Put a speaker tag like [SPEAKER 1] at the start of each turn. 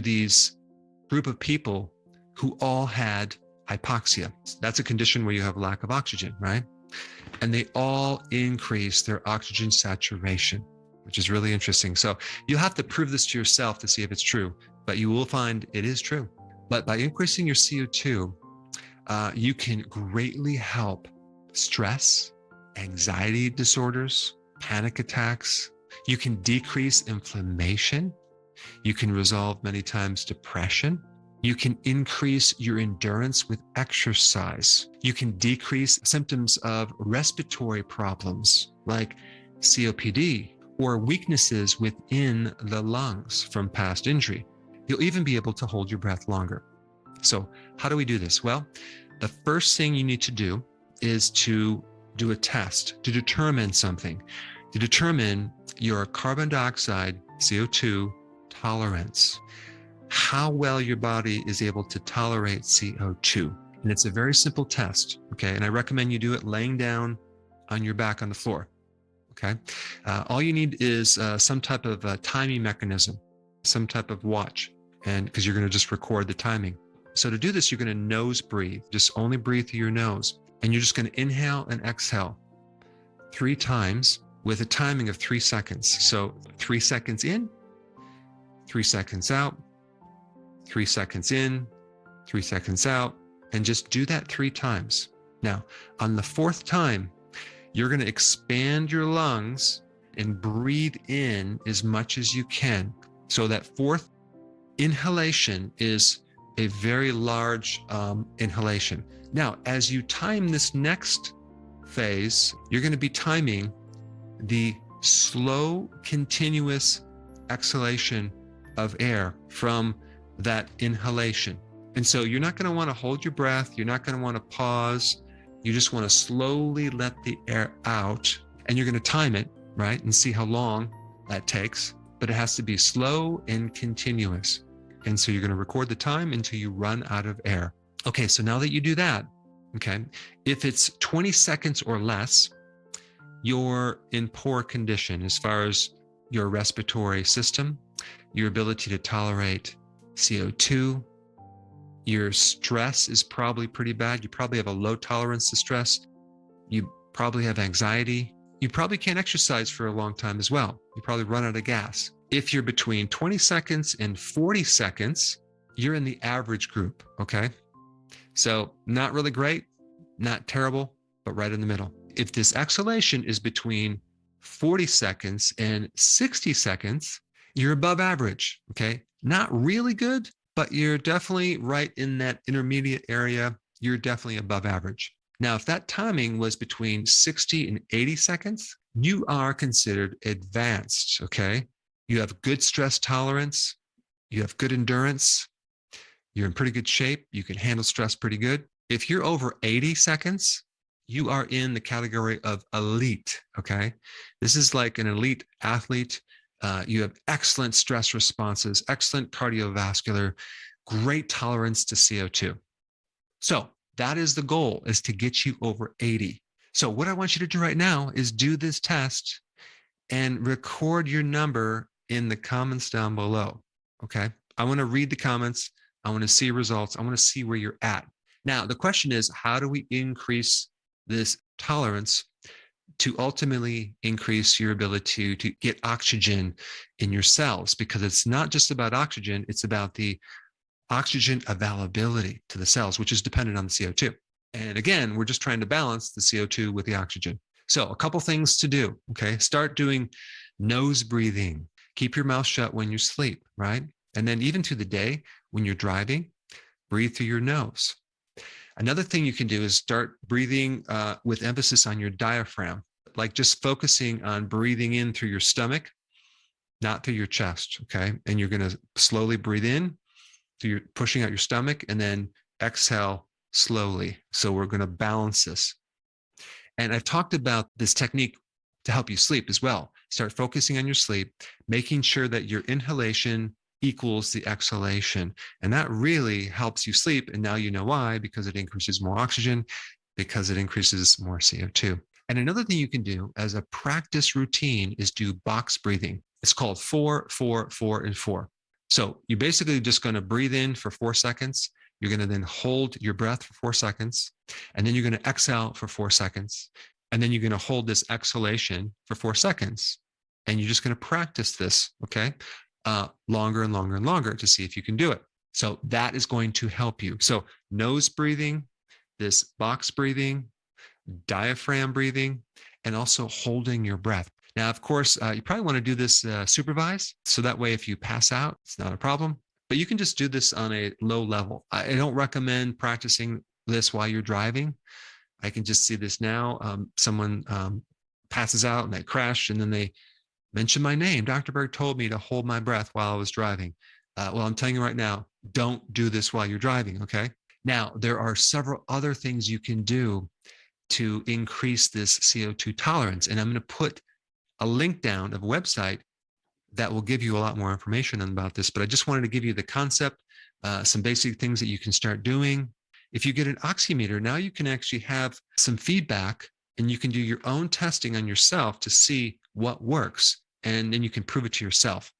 [SPEAKER 1] these group of people who all had hypoxia. That's a condition where you have lack of oxygen, right? And they all increase their oxygen saturation, which is really interesting. So you'll have to prove this to yourself to see if it's true, but you will find it is true. But by increasing your CO2, you can greatly help stress, anxiety disorders, panic attacks. You can decrease inflammation. You can resolve many times depression. You can increase your endurance with exercise. You can decrease symptoms of respiratory problems like COPD or weaknesses within the lungs from past injury. You'll even be able to hold your breath longer. So how do we do this? Well, the first thing you need to do is to do a test to determine something, to determine your carbon dioxide, CO2 tolerance, how well your body is able to tolerate CO2. And it's a very simple test, okay? And I recommend you do it laying down on your back on the floor, okay? All you need is some type of timing mechanism, some type of watch, and because you're gonna just record the timing. So to do this, you're gonna nose breathe, just only breathe through your nose. And you're just gonna inhale and exhale 3 times with a timing of 3 seconds. So 3 seconds in, 3 seconds out, 3 seconds in, 3 seconds out, and just do that 3 times. Now, on the 4th time, you're going to expand your lungs and breathe in as much as you can. So that 4th inhalation is a very large inhalation. Now, as you time this next phase, you're going to be timing the slow, continuous exhalation of air from that inhalation. And so you're not going to want to hold your breath. You're not going to want to pause. You just want to slowly let the air out, and you're going to time it, right? And see how long that takes, but it has to be slow and continuous. And so you're going to record the time until you run out of air. Okay, so now that you do that, okay, if it's 20 seconds or less, you're in poor condition as far as your respiratory system, your ability to tolerate CO2, your stress is probably pretty bad. You probably have a low tolerance to stress. You probably have anxiety. You probably can't exercise for a long time as well. You probably run out of gas. If you're between 20 seconds and 40 seconds, you're in the average group, okay? So not really great, not terrible, but right in the middle. If this exhalation is between 40 seconds and 60 seconds, you're above average, okay? Not really good, but you're definitely right in that intermediate area. You're definitely above average. Now, if that timing was between 60 and 80 seconds, you are considered advanced, okay? You have good stress tolerance. You have good endurance. You're in pretty good shape. You can handle stress pretty good. If you're over 80 seconds, you are in the category of elite, okay? This is like an elite athlete. You have excellent stress responses, excellent cardiovascular, great tolerance to CO2. So that is the goal, is to get you over 80. So what I want you to do right now is do this test and record your number in the comments down below, okay? I want to read the comments. I want to see results. I want to see where you're at. Now, the question is, how do we increase this tolerance to ultimately increase your ability to get oxygen in your cells? Because it's not just about oxygen, it's about the oxygen availability to the cells, which is dependent on the CO2. And again, we're just trying to balance the CO2 with the oxygen. So a couple things to do, okay? Start doing nose breathing. Keep your mouth shut when you sleep, right? And then even through the day, when you're driving, breathe through your nose. Another thing you can do is start breathing with emphasis on your diaphragm, like just focusing on breathing in through your stomach, not through your chest, okay? And you're going to slowly breathe in through your, pushing out your stomach, and then exhale slowly. So we're going to balance this. And I've talked about this technique to help you sleep as well. Start focusing on your sleep, making sure that your inhalation equals the exhalation. And that really helps you sleep. And now you know why, because it increases more oxygen, because it increases more CO2. And another thing you can do as a practice routine is do box breathing. It's called 4, 4, 4, and 4. So you're basically just going to breathe in for 4 seconds. You're going to then hold your breath for 4 seconds, and then you're going to exhale for 4 seconds. And then you're going to hold this exhalation for 4 seconds. And you're just going to practice this, okay? Longer and longer and longer to see if you can do it. So that is going to help you. So nose breathing, this box breathing, diaphragm breathing, and also holding your breath. Now, of course, you probably want to do this supervised. So that way, if you pass out, it's not a problem. But you can just do this on a low level. I don't recommend practicing this while you're driving. I can just see this now. Someone passes out and they crash, and then they mention my name. Dr. Berg told me to hold my breath while I was driving. Well, I'm telling you right now, don't do this while you're driving, okay? Now, there are several other things you can do to increase this CO2 tolerance. And I'm going to put a link down of a website that will give you a lot more information about this. But I just wanted to give you the concept, some basic things that you can start doing. If you get an oximeter, now you can actually have some feedback, and you can do your own testing on yourself to see what works. And then you can prove it to yourself.